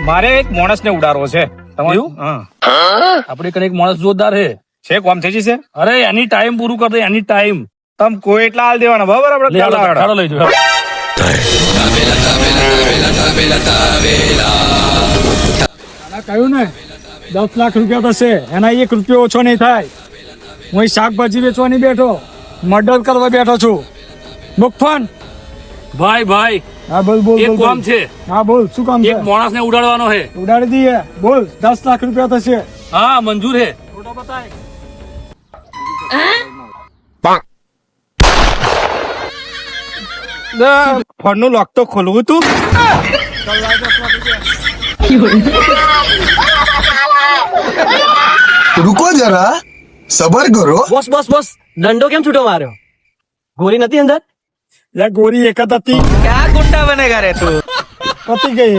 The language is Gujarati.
મારે એક માણસ ને ઉડાડવો છે. એવું? હા આપડે કને એક માણસ જોરદાર છે કોમ થઈ જશે. અરે એની ટાઈમ પૂરું કરી દે એની ટાઈમ તમે કોઈ એટલા હાલ દેવાના બરાબર આપણે ચાલો લઈ જાઓ કહ્યું ને 10 લાખ રૂપિયા થશે એના 1 રૂપિયો ઓછો નહીં થાય. હું શાકભાજી વેચવાની બેઠો મર્ડર કરવા બેઠો છું. મુકફાન ભાઈ હા બોલ બોલ એક બોલ, કામ બોલ. છે હા બોલ શું કામ છે? એક માણસ ને ઉડાડવાનો છે ઉડાડી દઈએ બોલ 10 લાખ રૂપિયા થશે. હા મંજૂર છે ફોન નું લોક તો ખોલવું તું. रुको जरा सबर करो. બોસ દંડો કેમ છૂટો માર્યો? ગોળી નથી અંદર? યા ગોરી એક જ હતી ક્યાં ગુંડા બનેગા રે તું? પતી ગઈ.